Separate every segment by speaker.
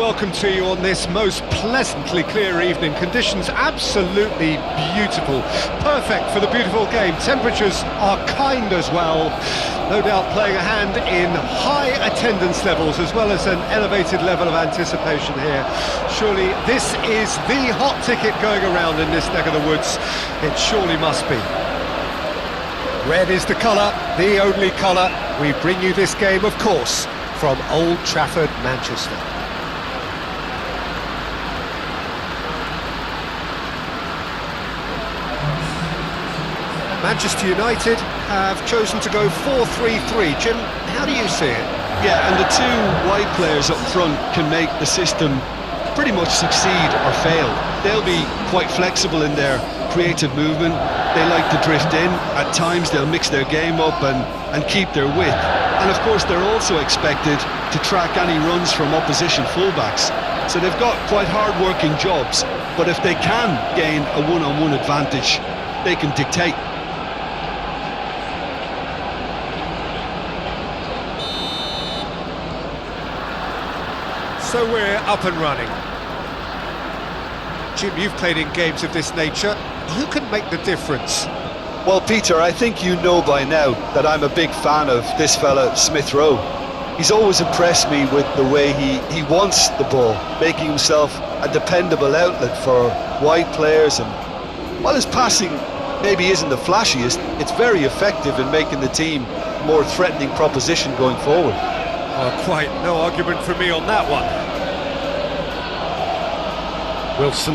Speaker 1: welcome to you on this most pleasantly clear evening. Conditions absolutely beautiful, perfect for the beautiful game. Temperatures are kind as well, no doubt playing a hand in high attendance levels as well as an elevated level of anticipation here. Surely this is the hot ticket going around in this neck of the woods. It surely must be. Red is the colour, the only colour. We bring you this game, of course, from Old Trafford, Manchester. Manchester United have chosen to go 4-3-3. Jim, how do you see it?
Speaker 2: Yeah, and the two wide players up front can make the system pretty much succeed or fail. They'll be quite flexible in their creative movement. They like to drift in. At times they'll mix their game up and keep their width. And of course they're also expected to track any runs from opposition fullbacks. So they've got quite hard-working jobs, but if they can gain a one-on-one advantage, they can dictate.
Speaker 1: So we're up and running. Jim, you've played in games of this nature. Who can make the difference?
Speaker 2: Well, Peter, I think you know by now that I'm a big fan of this fella, Smith Rowe. He's always impressed me with the way he wants the ball, making himself a dependable outlet for wide players, and while his passing maybe isn't the flashiest, it's very effective in making the team a more threatening proposition going forward.
Speaker 1: Oh, quite no argument from me on that one. Wilson.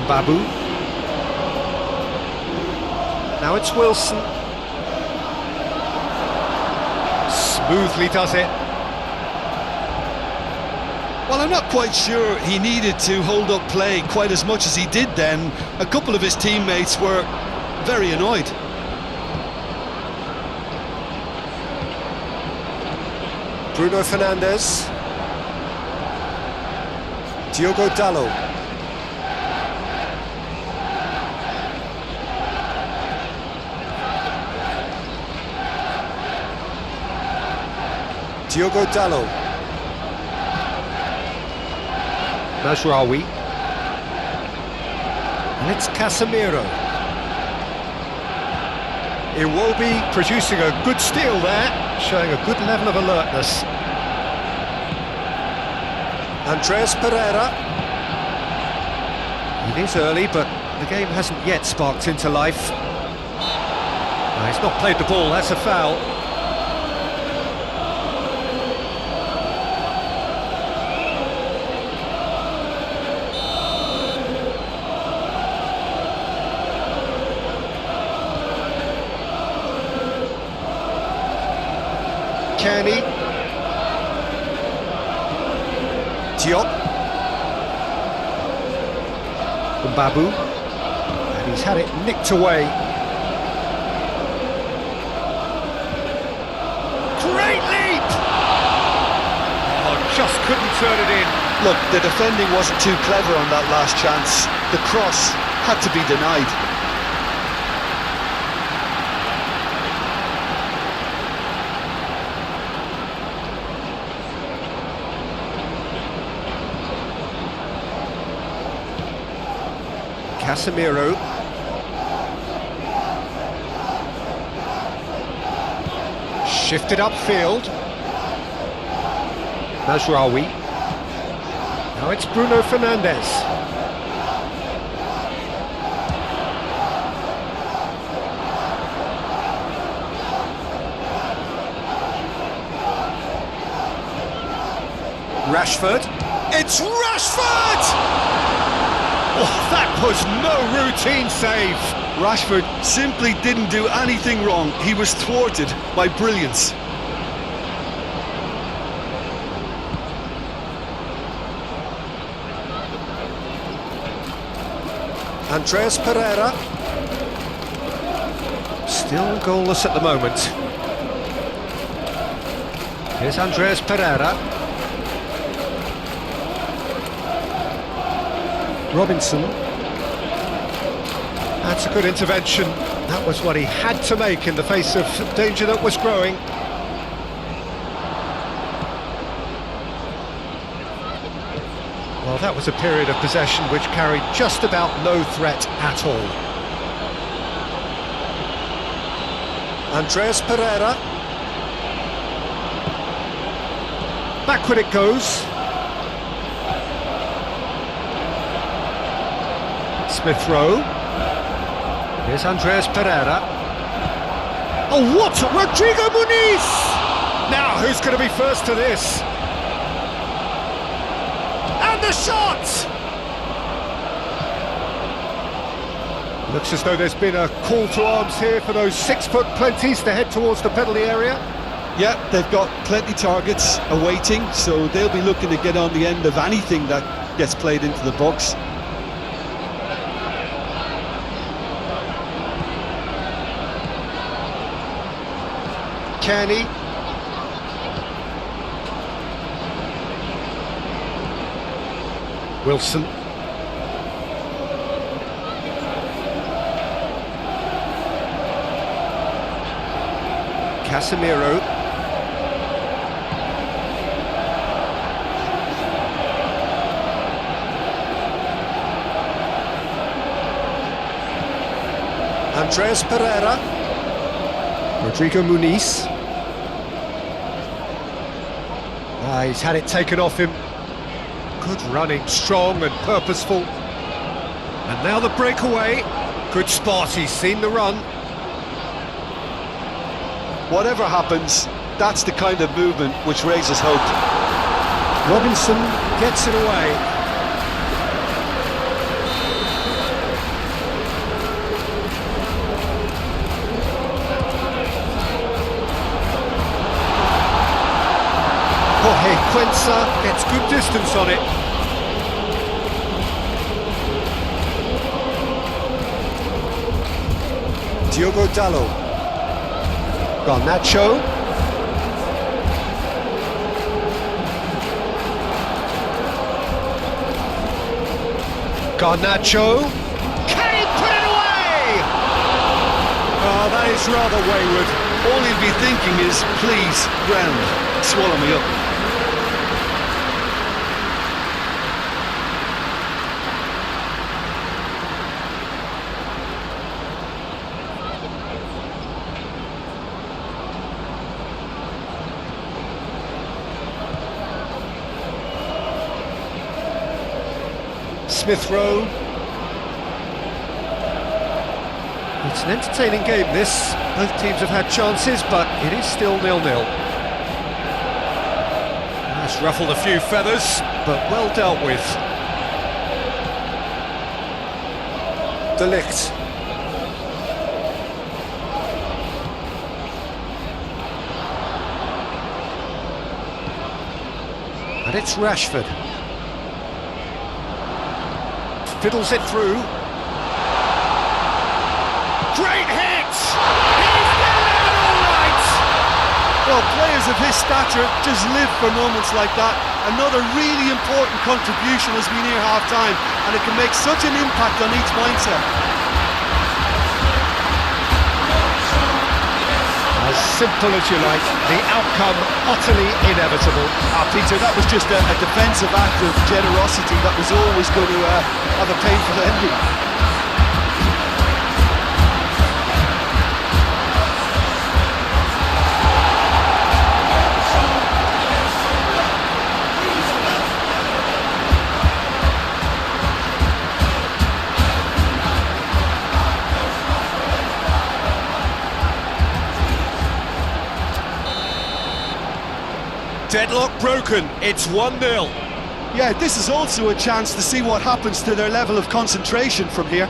Speaker 1: Babu. Now it's Wilson. Smoothly does it.
Speaker 2: Well, I'm not quite sure he needed to hold up play quite as much as he did then. A couple of his teammates were very annoyed.
Speaker 1: Bruno Fernandes. Diogo Dalot. Diogo Dalot. Mazraoui. And it's Casemiro. Iwobi producing a good steal there, showing a good level of alertness. Andreas Pereira. It is early, but the game hasn't yet sparked into life. No, he's not played the ball, that's a foul. Kenny. Diop. Babu. And he's had it nicked away. Great leap! Oh, just couldn't turn it in.
Speaker 2: Look, the defending wasn't too clever on that last chance. The cross had to be denied.
Speaker 1: Casemiro. Shifted upfield. Mazraoui. Now it's Bruno Fernandes. Rashford. It's Rashford! Oh, that was no routine save.
Speaker 2: Rashford simply didn't do anything wrong. He was thwarted by brilliance.
Speaker 1: Andreas Pereira. Still goalless at the moment. Here's Andreas Pereira. Robinson. That's a good intervention. That was what he had to make in the face of danger that was growing. Well, that was a period of possession which carried just about no threat at all. Andreas Pereira. Backward it goes. Smith Rowe. Here's Andreas Pereira. Oh, what? Rodrigo Muniz! Now, who's going to be first to this? And the shot! Looks as though there's been a call to arms here for those 6-foot plenties to head towards the penalty area.
Speaker 2: Yeah, they've got plenty targets awaiting, so they'll be looking to get on the end of anything that gets played into the box.
Speaker 1: Kearney. Wilson. Casemiro. Andreas Pereira. Rodrigo Muniz. He's had it taken off him. Good running, strong and purposeful. And now the breakaway. Good spot, he's seen the run.
Speaker 2: Whatever happens, that's the kind of movement which raises hope.
Speaker 1: Robinson gets it away. Jorge Quensa gets good distance on it. Diogo Dalot. Garnacho. Garnacho. Can he put it away? Oh, that is rather wayward.
Speaker 2: All he'll be thinking is, please, ground, swallow me up.
Speaker 1: Smith Rowe. It's an entertaining game, this. Both teams have had chances, but it is still 0-0. That's ruffled a few feathers, but well dealt with. De Ligt. And it's Rashford. Fiddles it through. Great hit! He's delivered all right!
Speaker 2: Well, players of his stature just live for moments like that. Another really important contribution as we near half-time, and it can make such an impact on each mindset.
Speaker 1: As simple as you like, the outcome utterly inevitable.
Speaker 2: Peter, that was just a defensive act of generosity that was always going to have a painful ending.
Speaker 1: Deadlock broken, it's 1-0.
Speaker 2: Yeah, this is also a chance to see what happens to their level of concentration from here.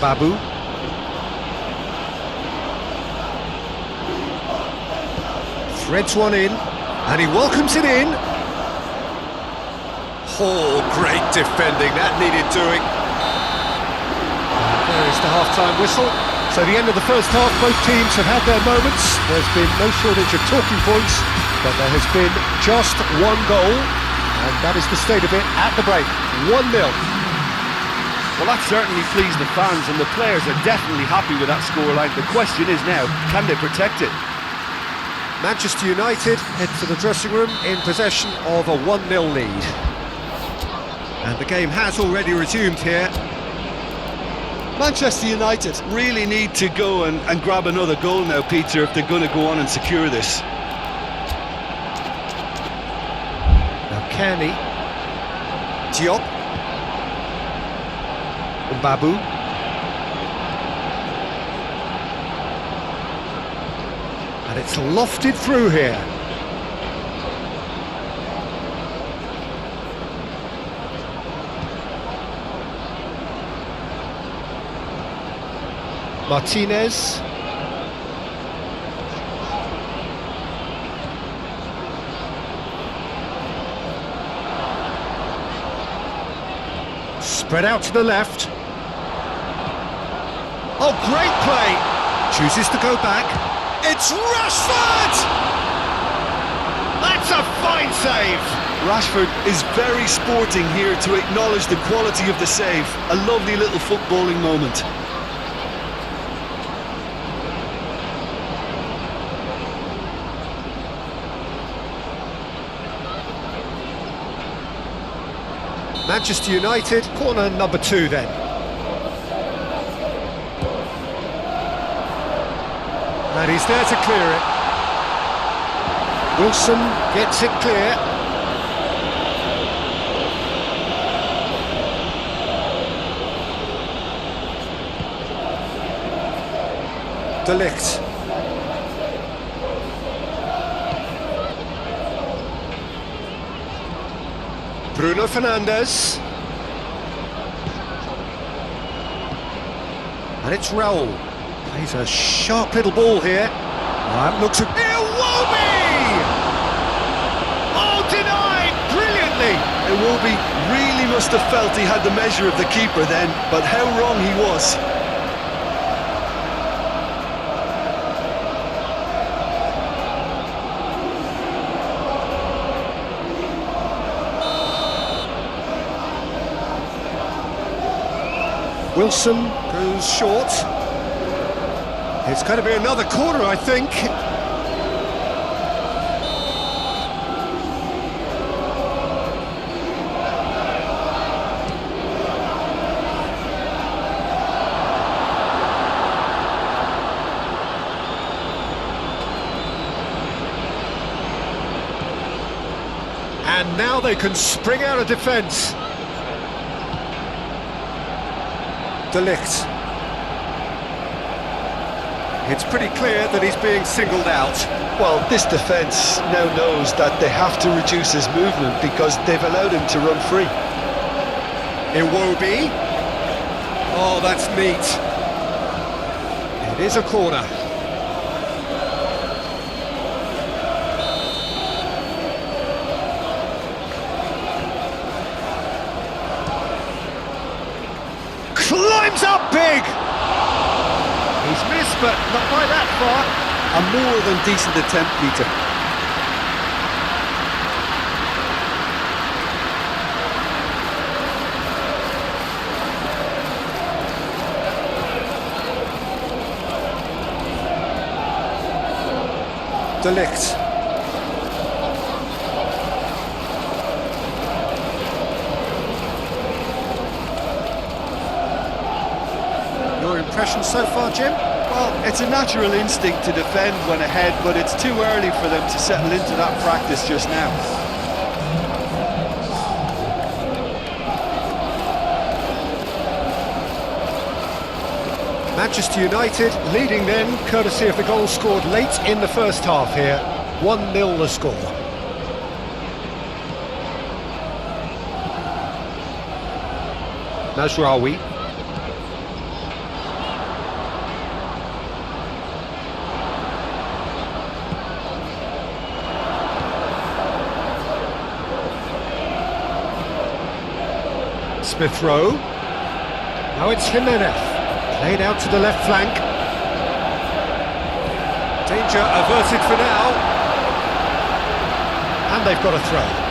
Speaker 1: Babu. Threads one in, and he welcomes it in. Oh, great defending, that needed doing. There is the half-time whistle. So the end of the first half, both teams have had their moments. There's been no shortage of talking points, but there has been just one goal, and that is the state of it at the break. 1-0.
Speaker 3: Well, that certainly pleased the fans, and the players are definitely happy with that scoreline. The question is now, can they protect it?
Speaker 1: Manchester United head to the dressing room in possession of a 1-0 lead. And the game has already resumed here.
Speaker 2: Manchester United really need to go and grab another goal now, Peter, if they're going to go on and secure this.
Speaker 1: Now Kenny, Diop, Babu, and it's lofted through here. Martinez. Spread out to the left. Oh, great play! Chooses to go back. It's Rashford! That's a fine save!
Speaker 2: Rashford is very sporting here to acknowledge the quality of the save. A lovely little footballing moment.
Speaker 1: Manchester United, corner number 2 then. And he's there to clear it. Wilson gets it clear. De Ligt. Bruno Fernandes. And it's Raul. Plays a sharp little ball here. That looks a... Iwobi! Oh, denied! Brilliantly!
Speaker 2: Iwobi really must have felt he had the measure of the keeper then, but how wrong he was.
Speaker 1: Wilson goes short. It's going to be another corner, I think. And now they can spring out of defence. De Ligt. It's pretty clear that he's being singled out.
Speaker 2: Well, this defence now knows that they have to reduce his movement because they've allowed him to run free.
Speaker 1: Iwobi. Oh, that's neat. It is a corner. Climbs up big! He's missed, but not by that far.
Speaker 3: A more than decent attempt, Peter.
Speaker 1: De Ligt. Your impression so far, Jim?
Speaker 3: Well, it's a natural instinct to defend when ahead, but it's too early for them to settle into that practice just now.
Speaker 1: Manchester United leading then, courtesy of the goal scored late in the first half here. 1-0 the score. Mazraoui. Smith Rowe. Now it's Jimenez. Played out to the left flank. Danger averted for now. And they've got a throw.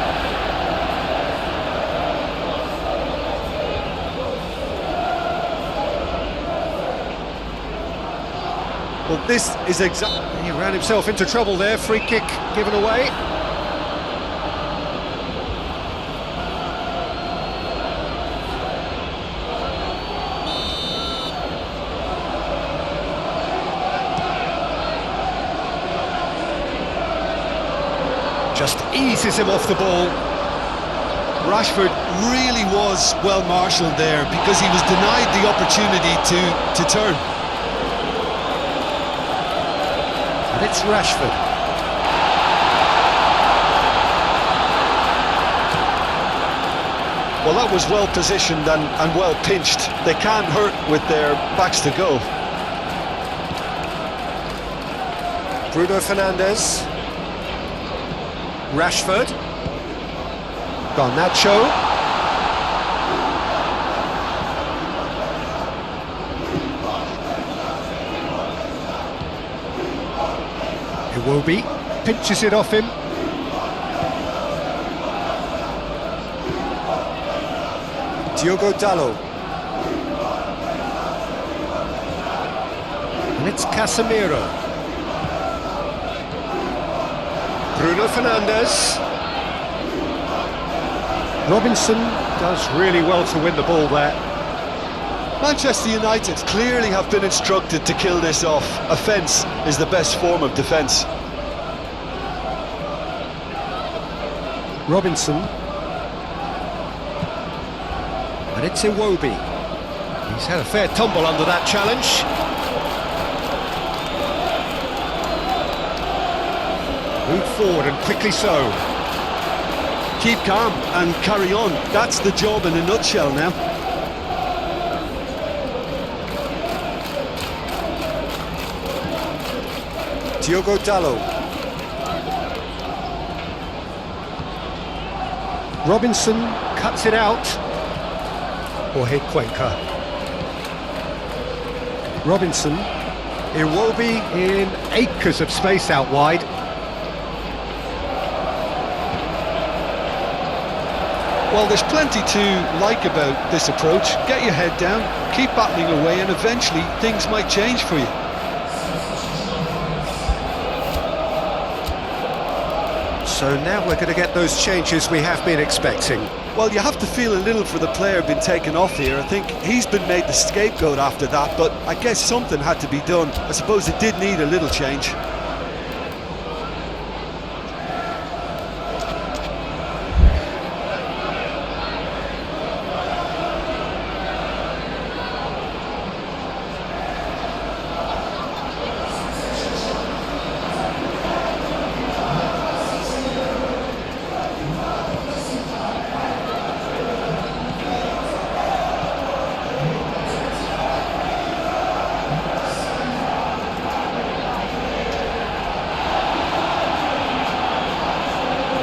Speaker 3: Well, this is exactly...
Speaker 1: He ran himself into trouble there, free kick given away. Just eases him off the ball.
Speaker 2: Rashford really was well marshalled there because he was denied the opportunity to turn.
Speaker 1: And it's Rashford.
Speaker 2: Well, that was well positioned and well pinched. They can't hurt with their backs to goal.
Speaker 1: Bruno Fernandes. Rashford. Garnacho. Iwobi pinches it off him. Diogo Dalot. And it's Casemiro. Bruno Fernandes. Robinson does really well to win the ball there.
Speaker 2: Manchester United clearly have been instructed to kill this off. Offence is the best form of defence.
Speaker 1: Robinson. And it's Iwobi. He's had a fair tumble under that challenge. Move forward and quickly so.
Speaker 2: Keep calm and carry on. That's the job in a nutshell now.
Speaker 1: Diogo Dalot. Robinson cuts it out. Jorge Cuenca. Robinson. Iwobi in acres of space out wide.
Speaker 2: Well, there's plenty to like about this approach. Get your head down, keep battling away, and eventually things might change for you.
Speaker 1: So now we're going to get those changes we have been expecting.
Speaker 2: Well, you have to feel a little for the player being taken off here. I think he's been made the scapegoat after that, but I guess something had to be done. I suppose it did need a little change.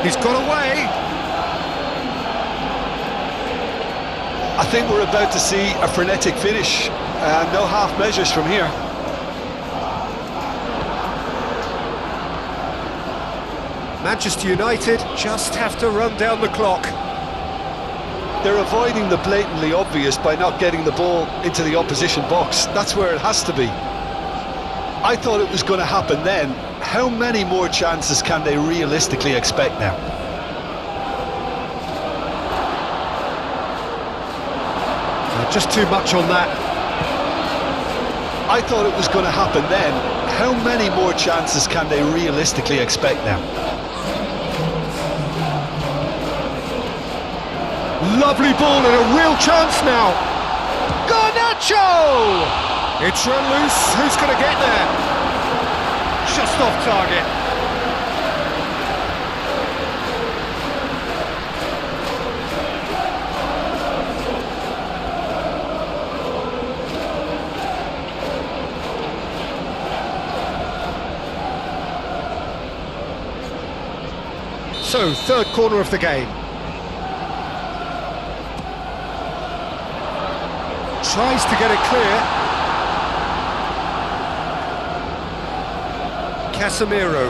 Speaker 1: He's got away.
Speaker 2: I think we're about to see a frenetic finish. No half measures from here.
Speaker 1: Manchester United just have to run down the clock.
Speaker 2: They're avoiding the blatantly obvious by not getting the ball into the opposition box. That's where it has to be. I thought it was going to happen then. How many more chances can they realistically expect now?
Speaker 1: Just too much on that.
Speaker 2: I thought it was going to happen then. How many more chances can they realistically expect now?
Speaker 1: Lovely ball and a real chance now. Garnacho! It's run loose. Who's going to get there? Just off target. So, third corner of the game. Tries to get it clear. Casemiro.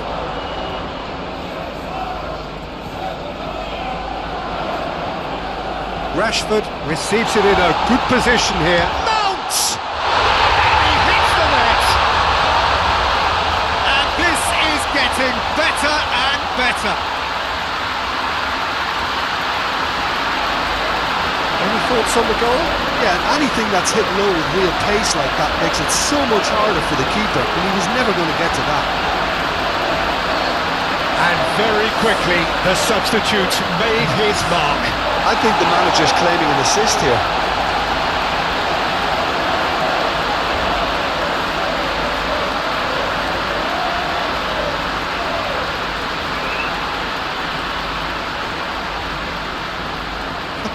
Speaker 1: Rashford receives it in a good position here. Mount! And he hits the net! better. Any thoughts on the goal?
Speaker 2: Yeah, and anything that's hit low with real pace like that makes it so much harder for the keeper, and he was never going to get to that.
Speaker 1: And very quickly, the substitute made his mark.
Speaker 2: I think the manager's claiming an assist here.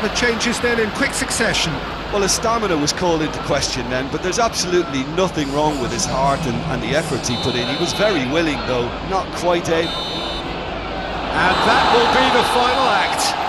Speaker 1: The changes then in quick succession.
Speaker 2: Well, his stamina was called into question then, but there's absolutely nothing wrong with his heart and the efforts he put in. He was very willing, though, not quite able.
Speaker 1: And that will be the final act.